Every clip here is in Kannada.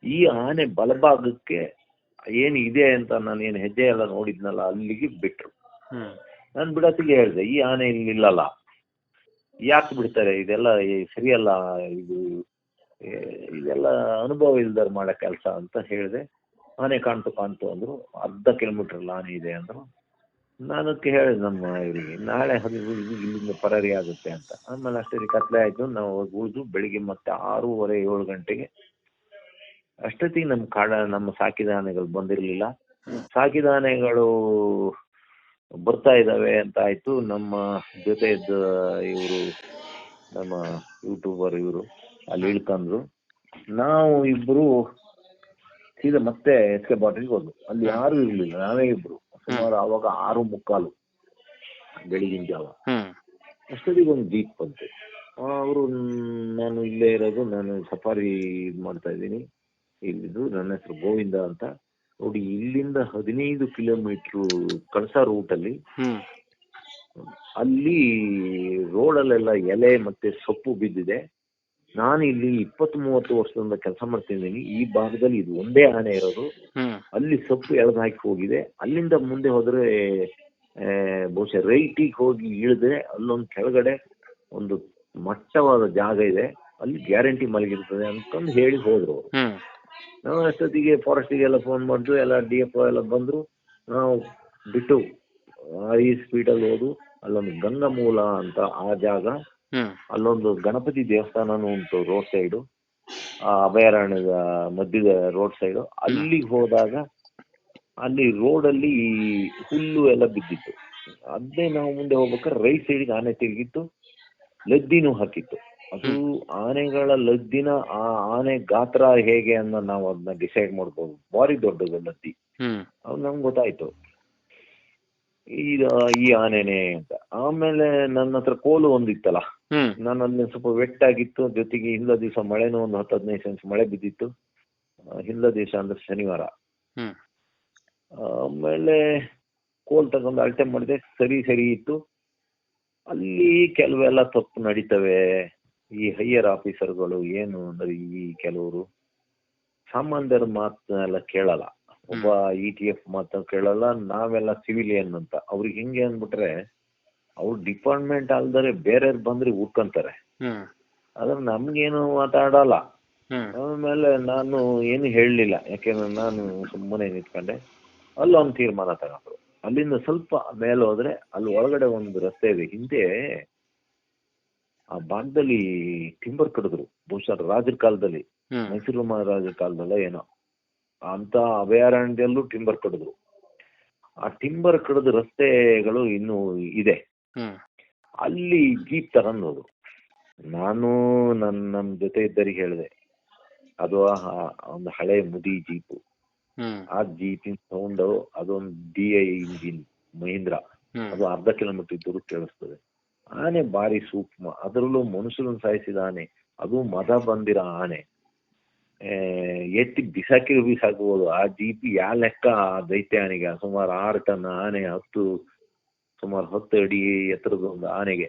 ಈ ಆನೆ ಬಲಭಾಗಕ್ಕೆ ಏನು ಇದೆ ಅಂತ ನಾನು ಏನು ಹೆಜ್ಜೆ ಎಲ್ಲ ನೋಡಿದ್ನಲ್ಲ ಅಲ್ಲಿಗೆ ಬಿಟ್ರು. ನಾನು ಬಿಡತ್ತಿಗೆ ಹೇಳಿದೆ, ಈ ಆನೆ ಇಲ್ಲಿ ಇಲ್ಲಲ್ಲ, ಯಾಕೆ ಬಿಡ್ತಾರೆ, ಇದೆಲ್ಲ ಸರಿಯಲ್ಲ, ಇದೆಲ್ಲ ಅನುಭವ ಇಲ್ದಾರ ಮಾಡೋ ಕೆಲಸ ಅಂತ ಹೇಳಿದೆ. ಆನೆ ಕಾಣ್ತು ಅಂದ್ರು. ಅರ್ಧ ಕಿಲೋಮೀಟರ್ ಆನೆ ಇದೆ ಅಂದ್ರು. ನಾನಕ್ಕೆ ಹೇಳಿದೆ ನಮ್ಮ ಇವರಿಗೆ, ನಾಳೆ ಇಲ್ಲಿಂದ ಪರಾರಿ ಆಗುತ್ತೆ ಅಂತ. ಆಮೇಲೆ ಅಷ್ಟೇ ಕತ್ಲೆ ಆಯ್ತು. ನಾವು ಉಳಿದು ಬೆಳಿಗ್ಗೆ ಮತ್ತೆ 6:30-7 ಗಂಟೆಗೆ ಅಷ್ಟೊತ್ತಿಗೆ ನಮ್ಮ ಸಾಕಿದ ಆನೆಗಳು ಬಂದಿರಲಿಲ್ಲ. ಸಾಕಿದ ಆನೆಗಳು ಬರ್ತಾ ಇದ್ದಾವೆ ಅಂತ ಆಯ್ತು. ನಮ್ಮ ಜೊತೆ ಇದ್ದ ಇವರು ನಮ್ಮ ಯೂಟ್ಯೂಬರ್ ಇವರು ಅಲ್ಲಿ ಇಳ್ಕೊಂಡ್ರು. ನಾವು ಇಬ್ರು ಸೀದಾ ಮತ್ತೆ ಎಸ್ಕೆ ಬಾಟ್ರಿಗೆ ಹೋದ್ವು. ಅಲ್ಲಿ ಯಾರು ಇರ್ಲಿಲ್ಲ, ನಾವೇ ಇಬ್ರು. ಸುಮಾರು ಆವಾಗ 6:45 ಬೆಳಗಿನ ಜಾವ. ಅಷ್ಟೊತ್ತಿಗೆ ಒಂದು ಜೀಪ್ ಬಂತು. ಅವರು, ನಾನು ಇಲ್ಲೇ ಇರೋದು, ನಾನು ಸಫಾರಿ ಇದು ಮಾಡ್ತಾ ಇದ್ದೀನಿ, ಇಲ್ಲಿದ್ದು ನನ್ನ ಹೆಸರು ಗೋವಿಂದ ಅಂತ. ನೋಡಿ, ಇಲ್ಲಿಂದ 15 ಕಿಲೋಮೀಟ್ರು ಕಳಸಾ ರೂಟಲ್ಲಿ ಅಲ್ಲಿ ರೋಡಲ್ಲೆಲ್ಲ ಎಲೆ ಮತ್ತೆ ಸೊಪ್ಪು ಬಿದ್ದಿದೆ. ನಾನು ಇಲ್ಲಿ 20-30 ವರ್ಷದಿಂದ ಕೆಲಸ ಮಾಡ್ತಿದ್ದೀನಿ. ಈ ಭಾಗದಲ್ಲಿ ಇದು ಒಂದೇ ಆನೆ ಇರೋದು. ಅಲ್ಲಿ ಸೊಪ್ಪು ಎಳೆದು ಹಾಕಿ ಹೋಗಿದೆ. ಅಲ್ಲಿಂದ ಮುಂದೆ ಹೋದ್ರೆ ಬಹುಶಃ ರೈಟಿಗೆ ಹೋಗಿ ಇಳಿದ್ರೆ ಅಲ್ಲೊಂದು ಕೆಳಗಡೆ ಒಂದು ಮಟ್ಟವಾದ ಜಾಗ ಇದೆ, ಅಲ್ಲಿ ಗ್ಯಾರಂಟಿ ಮಲಗಿರ್ತದೆ ಅಂತಂದು ಹೇಳಿ ಹೋದ್ರು ಅವರು. ನಾವು ಅಷ್ಟೊತ್ತಿಗೆ ಫಾರೆಸ್ಟಿಗೆಲ್ಲ ಫೋನ್ ಮಾಡಿದ್ರು, ಎಲ್ಲ DFO ಎಲ್ಲ ಬಂದ್ರು. ನಾವು ಬಿಟ್ಟು ಈ ಸ್ಪೀಡಲ್ಲಿ ಹೋದು. ಅಲ್ಲೊಂದು ಗಂಗಮೂಲ ಅಂತ ಆ ಜಾಗ, ಅಲ್ಲೊಂದು ಗಣಪತಿ ದೇವಸ್ಥಾನನೂ ಉಂಟು ರೋಡ್ ಸೈಡು, ಆ ಅಭಯಾರಣ್ಯದ ಮಧ್ಯದ ರೋಡ್ ಸೈಡು. ಅಲ್ಲಿಗೆ ಹೋದಾಗ ಅಲ್ಲಿ ರೋಡಲ್ಲಿ ಹುಲ್ಲು ಎಲ್ಲ ಬಿದ್ದಿತ್ತು. ಅದೇ ನಾವು ಮುಂದೆ ಹೋಗ್ಬೇಕಾದ್ರೆ ರೈಟ್ ಸೈಡ್ಗೆ ಆನೆ ತಿರುಗಿತ್ತು, ಲದ್ದಿನೂ ಹಾಕಿತ್ತು. ಅದು ಆನೆಗಳ ಲದ್ದಿನ, ಆ ಆನೆ ಗಾತ್ರ ಹೇಗೆ ಅನ್ನೋ ನಾವು ಅದನ್ನ ಡಿಸೈಡ್ ಮಾಡ್ಬೋದು. ಭಾರಿ ದೊಡ್ಡದು ಲದ್ದಿ. ಅದು ನಮ್ಗೆ ಗೊತ್ತಾಯ್ತು ಈ ಆನೆನೆ ಅಂತ. ಆಮೇಲೆ ನನ್ನ ಹತ್ರ ಕೋಲು ಒಂದಿತ್ತಲ್ಲ, ನಾನು ಅಲ್ಲಿ ಸ್ವಲ್ಪ ವೆಟ್ಟಾಗಿತ್ತು. ಜೊತೆಗೆ ಹಿಂದ ದಿವಸ ಮಳೆನೂ ಒಂದು 10-15 ಸೆಂಚ್ ಮಳೆ ಬಿದ್ದಿತ್ತು. ಹಿಂದ ದಿವಸ ಅಂದ್ರೆ ಶನಿವಾರ. ಆಮೇಲೆ ಕೋಲ್ ತಗೊಂಡು ಅಳತೆ ಮಾಡಿದೆ, ಸರಿ ಇತ್ತು. ಅಲ್ಲಿ ಕೆಲವೆಲ್ಲ ತಪ್ಪು ನಡೀತವೆ. ಈ ಹೈಯರ್ ಆಫೀಸರ್ಗಳು ಏನು ಅಂದ್ರೆ, ಈ ಕೆಲವರು ಸಾಮಾನ್ಯರ ಮಾತನ್ನೆಲ್ಲ ಕೇಳಲ್ಲ. ಒಬ್ಬ ETF ಮಾತನ್ನ ಕೇಳಲ್ಲ. ನಾವೆಲ್ಲ ಸಿವಿಲಿಯನ್ ಅಂತ ಅವ್ರಿಗೆ ಹೆಂಗೆ ಅಂದ್ಬಿಟ್ರೆ, ಅವ್ರ ಡಿಪಾರ್ಟ್ಮೆಂಟ್ ಅಲ್ದರೆ ಬೇರೆಯವ್ರು ಬಂದ್ರೆ ಉಟ್ಕೊಂತಾರೆ, ಆದ್ರೆ ನಮ್ಗೇನು ಮಾತಾಡಲ್ಲ. ಆಮೇಲೆ ನಾನು ಏನು ಹೇಳಲಿಲ್ಲ, ಯಾಕೆಂದ್ರೆ ನಾನು ಸುಮ್ಮನೆ ನಿಂತ್ಕೊಂಡೆ. ಅಲ್ಲೊಂದು ತೀರ್ಮಾನ ತಗೊಂಡ್ರು. ಅಲ್ಲಿಂದ ಸ್ವಲ್ಪ ಮೇಲೆ ಹೋದ್ರೆ ಅಲ್ಲಿ ಒಳಗಡೆ ಒಂದು ರಸ್ತೆ ಇದೆ. ಹಿಂದೆ ಆ ಭಾಗದಲ್ಲಿ ಟಿಂಬರ್ ಕಡಿದ್ರು, ಬಹುಶಃ ರಾಜರ ಕಾಲದಲ್ಲಿ, ಮೈಸೂರು ಮಹಾರಾಜರ ಕಾಲದಲ್ಲ ಏನೋ ಅಂತ ಅಭಯಾರಣ್ಯದಲ್ಲೂ ಟಿಂಬರ್ ಕಡಿದ್ರು. ಆ ಟಿಂಬರ್ ಕಡಿದ ರಸ್ತೆಗಳು ಇನ್ನೂ ಇದೆ. ಅಲ್ಲಿ ಜೀಪ್ ತಗೊಂಡು ಹೋದ್ರು. ನಾನು ನಮ್ಮ ಜೊತೆ ಇದ್ದರಿಗೆ ಹೇಳಿದೆ, ಅದು ಒಂದು ಹಳೆ ಮುದಿ ಜೀಪು. ಆ ಜೀಪಿನ ಸೌಂಡ್, ಅದೊಂದು DI ಇಂಜಿನ್ ಮಹೀಂದ್ರ, ಅದು ಅರ್ಧ ಕಿಲೋಮೀಟರ್ ದೂರ ಕೇಳಿಸ್ತದೆ. ಆನೆ ಭಾರಿ ಸೂಕ್ಷ್ಮ, ಅದರಲ್ಲೂ ಮನುಷ್ಯರನ್ನು ಸಾಯಿಸಿದ ಆನೆ, ಅದು ಮದ ಬಂದಿರೋ ಆನೆ. ಎತ್ತಿ ಬಿಸಾಕ್ಬೋದು. ಆ ಜೀಪಿ ಯಾ ಲೆಕ್ಕ ಆ ದೈತ್ಯ ಆನೆಗೆ, ಸುಮಾರು 6 ಟನ್ ಆನೆ, ಸುಮಾರು 10 ಅಡಿ ಎತ್ತರದ ಒಂದು ಆನೆಗೆ.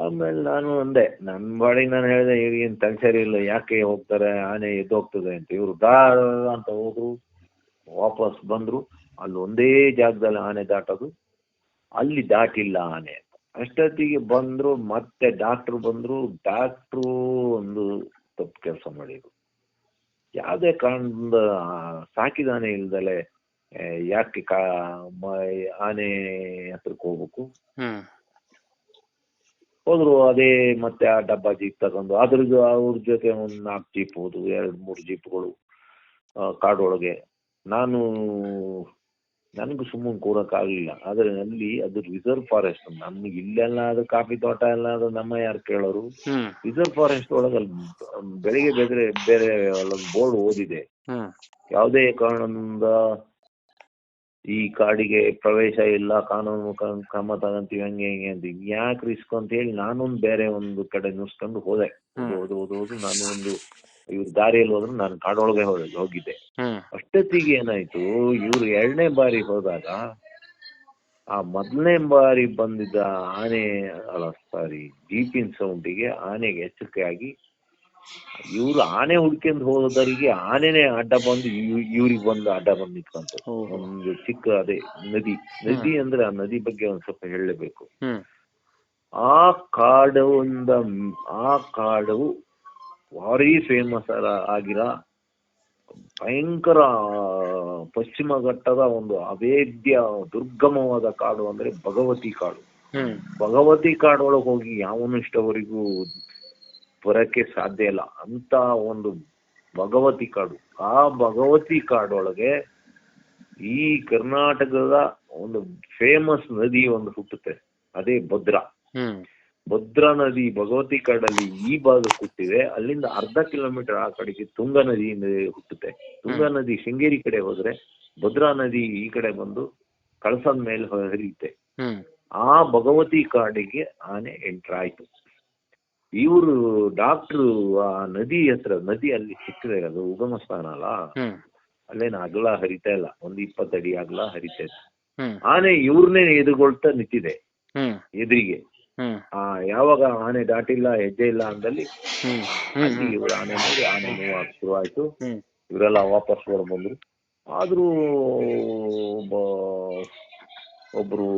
ಆಮೇಲೆ ನಾನು ಅಂದೆ, ನನ್ನ ಬಾಡಿಗೆ ನಾನು ಹೇಳಿದೆ, ಏನು ತಲೆಸರಿ ಇಲ್ಲ, ಯಾಕೆ ಹೋಗ್ತಾರೆ, ಆನೆ ಎದ್ದೋಗ್ತದೆ ಅಂತ. ಇವರು ಅಂತ ಹೋದ್ರು, ವಾಪಸ್ ಬಂದ್ರು. ಅಲ್ಲಿ ಒಂದೇ ಜಾಗದಲ್ಲಿ ಆನೆ ದಾಟೋದು, ಅಲ್ಲಿ ದಾಟಿಲ್ಲ ಆನೆ ಅಂತ. ಅಷ್ಟೊತ್ತಿಗೆ ಬಂದ್ರು, ಮತ್ತೆ ಡಾಕ್ಟ್ರು ಬಂದ್ರು. ಡಾಕ್ಟ್ರು ಒಂದು ತಪ್ಪು ಕೆಲಸ ಮಾಡಿದ್ರು. ಯಾವುದೇ ಕಾರಣದಿಂದ ಸಾಕಿದ ಆನೆ ಇಲ್ದಲೆ ಯಾಕೆ ಆನೆ ಹತ್ರಕ್ಕೆ ಹೋಗ್ಬೇಕು. ಹೋದ್ರು. ಅದೇ ಮತ್ತೆ ಆ ಡಬ್ಬಾ ಜೀಪ್ ತಗೊಂಡು ಅದ್ರದ್ದು ಅವ್ರ ಜೊತೆ ಒಂದು 4 ಜೀಪ್ ಹೋದು, 2-3 ಜೀಪ್ಗಳು ಕಾಡೊಳಗೆ. ನನಗೂ ಸುಮ್ಮನೆ ಕೂರಕ್ಕಾಗಲಿಲ್ಲ. ಆದರೆ ಅಲ್ಲಿ ಅದು ರಿಸರ್ವ್ ಫಾರೆಸ್ಟ್. ನಮ್ಗೆ ಇಲ್ಲೆಲ್ಲ ಅದು ಕಾಫಿ ತೋಟ ಎಲ್ಲ ಅದು ನಮ್ಮ ಯಾರು ಕೇಳೋರು. ರಿಸರ್ವ್ ಫಾರೆಸ್ಟ್ ಒಳಗೆ ಅಲ್ಲಿ ಬೆಳಿಗ್ಗೆ ಬೇರೆ ಅಲ್ಲೊಂದು ಬೋರ್ಡ್ ಓದಿದೆ, ಯಾವುದೇ ಕಾರಣದಿಂದ ಈ ಕಾಡಿಗೆ ಪ್ರವೇಶ ಇಲ್ಲ, ಕಾನೂನು ಕ್ರಮ ತಗಂತೀವಿ, ಹಂಗೆ ಅಂತ. ಯಾಕೆ ರಿಸ್ಕ್ ಅಂತ ಹೇಳಿ ನಾನೊಂದು ಬೇರೆ ಒಂದು ಕಡೆ ನುಸ್ಕೊಂಡು ಹೋದೆ. ಓದು ನಾನು ಒಂದು ಇವ್ರ ದಾರಿಯಲ್ಲಿ ಹೋದ್ರು, ನಾನು ಕಾಡೊಳಗೆ ಹೋಗಿದ್ದೆ. ಅಷ್ಟೊತ್ತಿಗೆ ಏನಾಯ್ತು, ಇವ್ರು 2ನೇ ಬಾರಿ ಹೋದಾಗ ಆ 1ನೇ ಬಾರಿ ಬಂದಿದ್ದ ಜೀಪಿನ ಸೌಂಡಿಗೆ ಆನೆಗೆ ಎಚ್ಚರಿಕೆ ಆಗಿ ಇವ್ರು ಆನೆ ಹುಡ್ಕೊಂಡು ಹೋದವರಿಗೆ ಆನೆನೆ ಅಡ್ಡ ಬಂದು ಇವ್ರಿಗೆ ಬಂದು ಅಡ್ಡ ಬಂದು ನಿಂತ್ಕೊಂತು. ಒಂದು ಚಿಕ್ಕ ಅದೇ ನದಿ ಅಂದ್ರೆ ಆ ನದಿ ಬಗ್ಗೆ ಒಂದ್ ಸ್ವಲ್ಪ ಹೇಳಲೇಬೇಕು. ಆ ಕಾಡು ಭಾರಿ ಫೇಮಸ್ ಆಗಿರೋ ಭಯಂಕರ ಪಶ್ಚಿಮ ಘಟ್ಟದ ಒಂದು ಅವೇದ್ಯ ದುರ್ಗಮವಾದ ಕಾಡು ಅಂದ್ರೆ ಭಗವತಿ ಕಾಡು. ಭಗವತಿ ಕಾಡೊಳಗೆ ಹೋಗಿ ಯಾವನು ಇಷ್ಟವರೆಗೂ ಬರಕ್ಕೆ ಸಾಧ್ಯ ಇಲ್ಲ ಅಂತ ಒಂದು ಭಗವತಿ ಕಾಡು. ಆ ಭಗವತಿ ಕಾಡೊಳಗೆ ಈ ಕರ್ನಾಟಕದ ಒಂದು ಫೇಮಸ್ ನದಿ ಒಂದು ಹುಟ್ಟುತ್ತೆ, ಅದೇ ಭದ್ರಾ ನದಿ ಭಗವತಿ ಕಾಡಲ್ಲಿ ಈ ಭಾಗ ಹುಟ್ಟಿದೆ. ಅಲ್ಲಿಂದ ಅರ್ಧ ಕಿಲೋಮೀಟರ್ ಆ ಕಡೆಗೆ ತುಂಗಾ ನದಿ ಹುಟ್ಟುತ್ತೆ. ತುಂಗಾ ನದಿ ಶೃಂಗೇರಿ ಕಡೆ ಹೋದ್ರೆ ಭದ್ರಾ ನದಿ ಈ ಕಡೆ ಬಂದು ಕಳಸದ ಮೇಲೆ ಹರಿಯುತ್ತೆ. ಆ ಭಗವತಿ ಕಾಡಿಗೆ ಆನೆ ಎಂಟ್ರ್ ಆಯ್ತು. ಇವರು ಡಾಕ್ಟ್ರು ಆ ನದಿ ಹತ್ರ, ನದಿ ಅಲ್ಲಿ ಸಿಕ್ಕಿದೆ, ಅದು ಉಗಮ ಸ್ಥಾನ ಅಲ್ಲ, ಅಲ್ಲೇನು ಅಗಲ ಹರಿತಾ ಇಲ್ಲ, ಒಂದು 20 ಅಡಿ ಅಗಲ ಹರಿತಾ ಇತ್ತು. ಆನೆ ಇವ್ರನ್ನೇ ಎದುರುಗೊಳ್ತಾ ನಿಂತಿದೆ ಎದುರಿಗೆ. ಯಾವಾಗ ಆನೆ ದಾಟಿಲ್ಲ, ಹೆಜ್ಜೆ ಇಲ್ಲ ಅಂದಲ್ಲಿ ಅಲ್ಲಿ ಇವ್ರ ಆನೆ ನೋಡಿ ಆನೆ ಮೂವ್ ಆಗ ಶುರು ಆಯ್ತು. ಇವರೆಲ್ಲ ವಾಪಸ್ ಹೊರ ಬಂದ್ರು. ಆದ್ರೂ ಒಬ್ರು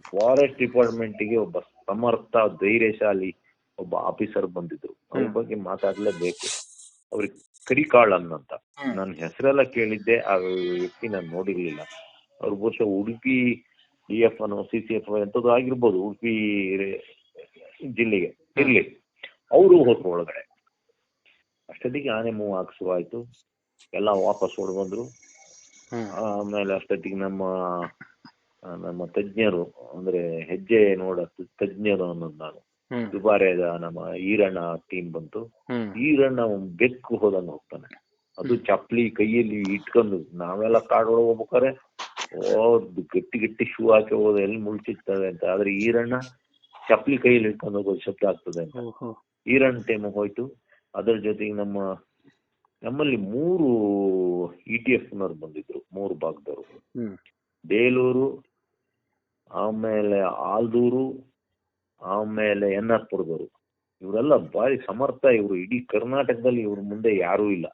ಫಾರೆಸ್ಟ್ ಡಿಪಾರ್ಟ್ಮೆಂಟ್ಗೆ ಒಬ್ಬ ಸಮರ್ಥ ಧೈರ್ಯಶಾಲಿ ಒಬ್ಬ ಆಫೀಸರ್ ಬಂದಿದ್ರು. ಅವ್ರ ಬಗ್ಗೆ ಮಾತಾಡ್ಲೇಬೇಕು. ಅವ್ರಿಗೆ ಕರಿಕಾಳನ್ ಅಂತ, ನನ್ನ ಹೆಸರೆಲ್ಲ ಕೇಳಿದ್ದೆ, ಆ ವ್ಯಕ್ತಿ ನಾನು ನೋಡಿರ್ಲಿಲ್ಲ. ಅವ್ರ ಬಹುಶಃ ಉಡುಪಿ DF ಅನ್ನೋ CCF ಎಂಥದ್ದು ಆಗಿರ್ಬೋದು, ಉಡುಪಿ ಜಿಲ್ಲೆಗೆ ಇರ್ಲಿ. ಅವರು ಹೋದ್ರು ಒಳಗಡೆ. ಅಷ್ಟೊತ್ತಿಗೆ ಆನೆ ಮೂವ್ ಹಾಕ್ಸು ಆಯ್ತು, ಎಲ್ಲ ವಾಪಸ್ ಹೊಡ್ಬಂದ್ರು. ಆಮೇಲೆ ಅಷ್ಟೊತ್ತಿಗೆ ನಮ್ಮ ತಜ್ಞರು, ಅಂದ್ರೆ ಹೆಜ್ಜೆ ನೋಡ ತಜ್ಞರು ಅನ್ನೋದು ನಾನು, ದುಬಾರಿಯಾದ ನಮ್ಮ ಈರಣ್ಣ ಟೀಮ್ ಬಂತು. ಈರಣ್ಣ ಬೆಕ್ಕು ಹೋದಂಗ ಹೋಗ್ತಾನೆ, ಅದು ಚಪ್ಪಲಿ ಕೈಯಲ್ಲಿ ಇಟ್ಕೊಂಡು. ನಾವೆಲ್ಲ ಕಾಡೊಳಗೆ ಹೋಗ್ಬೇಕಾರೆ ಗಟ್ಟಿ ಶೂ ಹಾಕಿ ಹೋದ, ಎಲ್ಲಿ ಮುಳ್ಚಿರ್ತವೆ ಅಂತ. ಆದ್ರೆ ಈರಣ್ಣ ಚಪ್ಪಲಿ ಕೈಯಲ್ಲಿ ಇಟ್ಕೊಂಡು ಹೋಗೋದು ಶಬ್ದ ಆಗ್ತದೆ ಅಂತ. ಈರಣ್ಣ ಟೈಮ್ ಹೋಯ್ತು. ಅದ್ರ ಜೊತೆಗೆ ನಮ್ಮಲ್ಲಿ 3 ETF ನವ್ರು ಬಂದಿದ್ರು, 3 ಭಾಗದವರು. ಬೇಲೂರು, ಆಮೇಲೆ ಆಲ್ದೂರು, ಆಮೇಲೆ ಎನ್ನಾರ್ಪುರದವರು. ಇವರೆಲ್ಲ ಬಾರಿ ಸಮರ್ಥ. ಇವರು ಇಡೀ ಕರ್ನಾಟಕದಲ್ಲಿ ಇವ್ರ ಮುಂದೆ ಯಾರೂ ಇಲ್ಲ,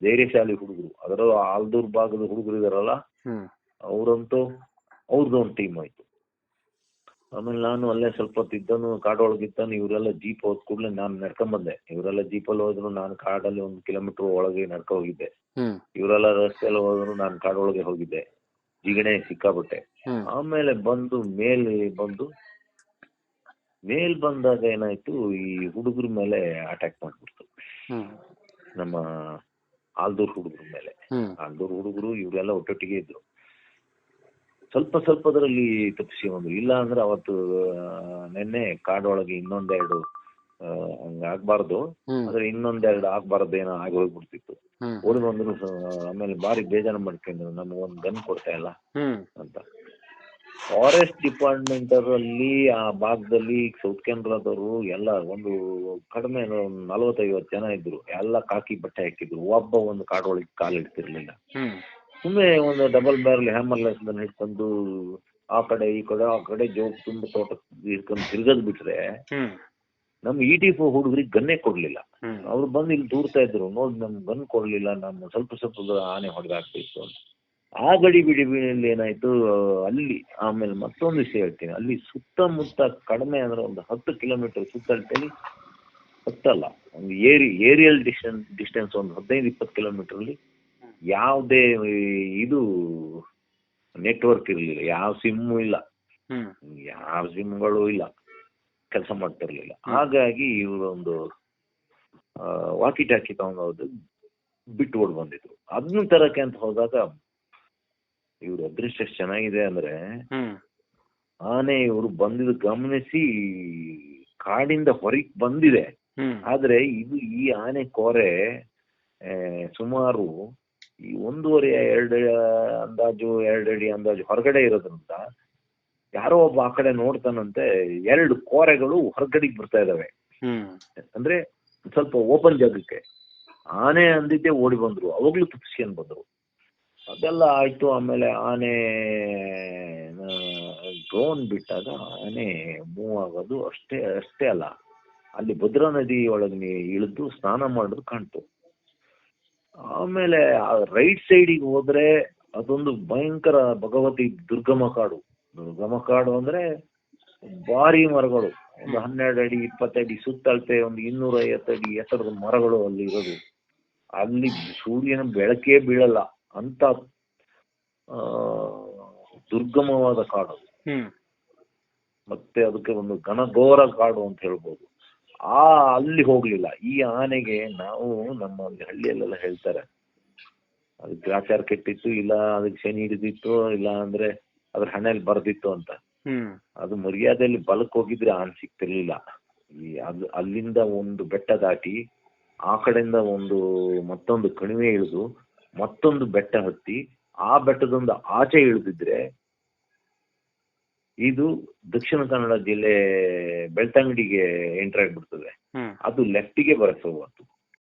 ಧೈರ್ಯಶಾಲಿ ಹುಡುಗರು. ಅದರಲ್ಲೂ ಆಲ್ದೂರ್ ಭಾಗದ ಹುಡುಗರು ಇದಾರಲ್ಲ, ಅವ್ರಂತೂ ಅವ್ರದ್ದು ಒಂದು ಟೀಮ್ ಆಯ್ತು. ಆಮೇಲೆ ನಾನು ಅಲ್ಲೇ ಸ್ವಲ್ಪ ಹೊತ್ತಿದ್ದನು, ಕಾಡೊಳಗಿದ್ದಾನು. ಇವರೆಲ್ಲ ಜೀಪ್ ಹೋದ್ ಕೂಡಲೇ ನಾನು ನಡ್ಕೊಂಬಂದೆ. ಇವರೆಲ್ಲ ಜೀಪಲ್ಲಿ ಹೋದ್ರು, ನಾನು ಕಾಡಲ್ಲಿ 1 ಕಿಲೋಮೀಟರ್ ಒಳಗೆ ನಡ್ಕ ಹೋಗಿದ್ದೆ. ಇವರೆಲ್ಲ ರಸ್ತೆಯಲ್ಲಿ ಹೋದ್ರು, ನಾನು ಕಾಡೊಳಗೆ ಹೋಗಿದ್ದೆ. ಜಿಗಣೆ ಸಿಕ್ಕಾಬಿಟ್ಟೆ. ಆಮೇಲೆ ಮೇಲ್ ಬಂದಾಗ ಏನಾಯ್ತು, ಈ ಹುಡುಗರ ಮೇಲೆ ಅಟ್ಯಾಕ್ ಮಾಡ್ಬಿಡ್ತು, ನಮ್ಮ ಆಲ್ದೂರ್ ಹುಡುಗರ ಮೇಲೆ. ಆಲ್ದೂರ್ ಹುಡುಗರು ಇವರೆಲ್ಲ ಒಟ್ಟೊಟ್ಟಿಗೆ ಇದ್ರು. ಸ್ವಲ್ಪದ್ರಲ್ಲಿ ತಪ್ಪಿಸಿ ಒಂದು, ಇಲ್ಲ ಅಂದ್ರೆ ಅವತ್ತು ನೆನ್ನೆ ಕಾಡೊಳಗೆ ಇನ್ನೊಂದೆರಡು ಹಂಗಾಗ್ಬಾರ್ದು, ಆದ್ರೆ ಇನ್ನೊಂದೆರಡು ಆಗ್ಬಾರ್ದು, ಏನೋ ಆಗಿ ಹೋಗ್ಬಿಡ್ತಿತ್ತು. ಓಡಿ ಬಂದ್ರು. ಆಮೇಲೆ ಬಾರಿ ಬೇಜಾರು ಮಾಡ್ಕೊಂಡ್ರು, ನಮಗೊಂದು ಗನ್ ಕೊಡ್ತಾ ಇಲ್ಲ ಅಂತ. ಫಾರೆಸ್ಟ್ ಡಿಪಾರ್ಟ್ಮೆಂಟ್ ಅಲ್ಲಿ ಆ ಭಾಗದಲ್ಲಿ ಸೌತ್ ಕೇಂದ್ರದವರು ಎಲ್ಲ ಒಂದು ಕಡಿಮೆ 40-50 ಜನ ಇದ್ರು. ಎಲ್ಲ ಕಾಕಿ ಬಟ್ಟೆ ಹಾಕಿದ್ರು. ಒಬ್ಬ ಒಂದು ಕಾಡೊಳಗೆ ಕಾಲಿಡ್ತಿರ್ಲಿಲ್ಲ. ಸುಮ್ಮನೆ ಒಂದು ಡಬಲ್ ಬ್ಯಾರಲ್ ಹ್ಯಾಮರ್ಲೆಸ್ ಹಿಡ್ಕೊಂಡು ಆ ಕಡೆ ಈ ಕಡೆ ಜೋಗ್ ತುಂಬ ತೋಟ ಹಿಡ್ಕೊಂಡು ತಿರ್ಗದ್ ಬಿಟ್ರೆ, ನಮ್ ETF ಹುಡುಗರಿಗೆ ಗನ್ನೇ ಕೊಡ್ಲಿಲ್ಲ. ಅವ್ರು ಬಂದು ಇಲ್ಲಿ ದೂರ್ತಾ ಇದ್ರು, ನೋಡಿ ನಮ್ಗೆ ಗನ್ ಕೊಡ್ಲಿಲ್ಲ, ನಮ್ಮ ಸ್ವಲ್ಪ ಆನೆ ಹೊಡೆದಾಕ್ತಿತ್ತು ಅಂತ. ಆ ಗಡಿಬಿಡಿಯಲ್ಲಿ ಏನಾಯ್ತು ಅಲ್ಲಿ. ಆಮೇಲೆ ಮತ್ತೊಂದು ವಿಷಯ ಹೇಳ್ತೀನಿ, ಅಲ್ಲಿ ಸುತ್ತಮುತ್ತ ಕಡಿಮೆ ಅಂದ್ರೆ ಒಂದು 10 ಕಿಲೋಮೀಟರ್ ಸುತ್ತಳತೆಯಲ್ಲಿ, ಹತ್ತಲ್ಲ ಒಂದು ಏರಿಯಲ್ ಡಿಸ್ಟೆನ್ಸ್ ಒಂದು 15-20 ಕಿಲೋಮೀಟರ್ ಅಲ್ಲಿ ಯಾವುದೇ ಇದು ನೆಟ್ವರ್ಕ್ ಇರಲಿಲ್ಲ, ಯಾವ ಸಿಮ್ಮು ಇಲ್ಲ, ಯಾವ ಸಿಮ್ಗಳು ಇಲ್ಲ, ಕೆಲಸ ಮಾಡ್ತಿರ್ಲಿಲ್ಲ. ಹಾಗಾಗಿ ಇವರೊಂದು ವಾಕಿ ಟಾಕಿ ತಗೊಂಡೋದು ಬಿಟ್ಟು ಓಡ್ ಬಂದಿದ್ರು. ಅದನ್ನ ತರಕ್ಕೆ ಅಂತ ಹೋದಾಗ ಇವ್ರ ಅದೃಷ್ಟ ಎಷ್ಟು ಚೆನ್ನಾಗಿದೆ ಅಂದ್ರೆ, ಆನೆ ಇವರು ಬಂದಿದ್ದು ಗಮನಿಸಿ ಕಾಡಿಂದ ಹೊರಗೆ ಬಂದಿದೆ. ಆದ್ರೆ ಈ ಆನೆ ಕೋರೆ ಸುಮಾರು 1.5-2 ಅಂದಾಜು 2 ಅಡಿ ಅಂದಾಜು ಹೊರಗಡೆ ಇರೋದ್ರಿಂದ ಯಾರೋ ಒಬ್ಬ ಆ ಕಡೆ ನೋಡ್ತಾನಂತೆ, 2 ಕೋರೆಗಳು ಹೊರಗಡೆಗೆ ಬರ್ತಾ ಇದಾವೆ. ಅಂದ್ರೆ ಸ್ವಲ್ಪ ಓಪನ್ ಜಾಗಕ್ಕೆ. ಆನೆ ಅಂದಿದ್ದೆ ಓಡಿ ಬಂದ್ರು, ಅವಾಗ್ಲೂ ತಪ್ಪಿಸ್ಕೊಂಡ್ ಬಂದ್ರು. ಅದೆಲ್ಲ ಆಯ್ತು. ಆಮೇಲೆ ಆನೆ ಡ್ರೋನ್ ಬಿಟ್ಟಾಗ ಆನೆ ಮೂವ್ ಆಗೋದು ಅಷ್ಟೇ ಅಲ್ಲ, ಅಲ್ಲಿ ಭದ್ರಾ ನದಿ ಒಳಗೆ ಇಳಿದು ಸ್ನಾನ ಮಾಡೋದು ಕಾಣ್ತು. ಆಮೇಲೆ ರೈಟ್ ಸೈಡಿಗೆ ಹೋದ್ರೆ ಅದೊಂದು ಭಯಂಕರ ಭಗವತಿ ದುರ್ಗಮ ಕಾಡು. ದುರ್ಗಮ ಕಾಡು ಅಂದ್ರೆ ಭಾರಿ ಮರಗಳು, ಒಂದು 12 ಅಡಿ 20 ಅಡಿ ಸುತ್ತಳತೆ, ಒಂದು 250 ಅಡಿ ಎತ್ತರದ ಮರಗಳು ಅಲ್ಲಿ ಇರೋದು. ಅಲ್ಲಿ ಸೂರ್ಯನ ಬೆಳಕೇ ಬೀಳಲ್ಲ ಅಂತ ದುರ್ಗಮವಾದ ಕಾಡು. ಮತ್ತೆ ಅದಕ್ಕೆ ಒಂದು ಘನಘೋರ ಕಾಡು ಅಂತ ಹೇಳ್ಬೋದು. ಅಲ್ಲಿ ಹೋಗ್ಲಿಲ್ಲ. ಈ ಆನೆಗೆ ನಾವು ನಮ್ಮ ಹಳ್ಳಿಯಲ್ಲೆಲ್ಲ ಹೇಳ್ತಾರೆ ಅದಕ್ಕೆ ಆಚಾರ ಕೆಟ್ಟಿತ್ತು, ಇಲ್ಲ ಅದಕ್ಕೆ ಶನಿ ಹಿಡಿದಿತ್ತು, ಇಲ್ಲ ಅಂದ್ರೆ ಅದ್ರ ಹಣೆಯಲ್ಲಿ ಬರ್ದಿತ್ತು ಅಂತ. ಅದು ಮರ್ಯಾದೆಯಲ್ಲಿ ಬಲಕ್ಕೆ ಹೋಗಿದ್ರೆ ಆನೆ ಸಿಗ್ತಿರ್ಲಿಲ್ಲ. ಅಲ್ಲಿಂದ ಒಂದು ಬೆಟ್ಟ ದಾಟಿ ಆ ಕಡೆಯಿಂದ ಮತ್ತೊಂದು ಕಣಿವೆ ಇಳಿದು ಮತ್ತೊಂದು ಬೆಟ್ಟ ಹತ್ತಿ ಆ ಬೆಟ್ಟದೊಂದು ಆಚೆ ಇಳಿದಿದ್ರೆ ಇದು ದಕ್ಷಿಣ ಕನ್ನಡ ಜಿಲ್ಲೆ ಬೆಳ್ತಂಗಡಿಗೆ ಎಂಟರ್ ಆಗ್ಬಿಡ್ತದೆ. ಅದು ಲೆಫ್ಟಿಗೆ ಬರಕ್ ಹೋಗ್ತು.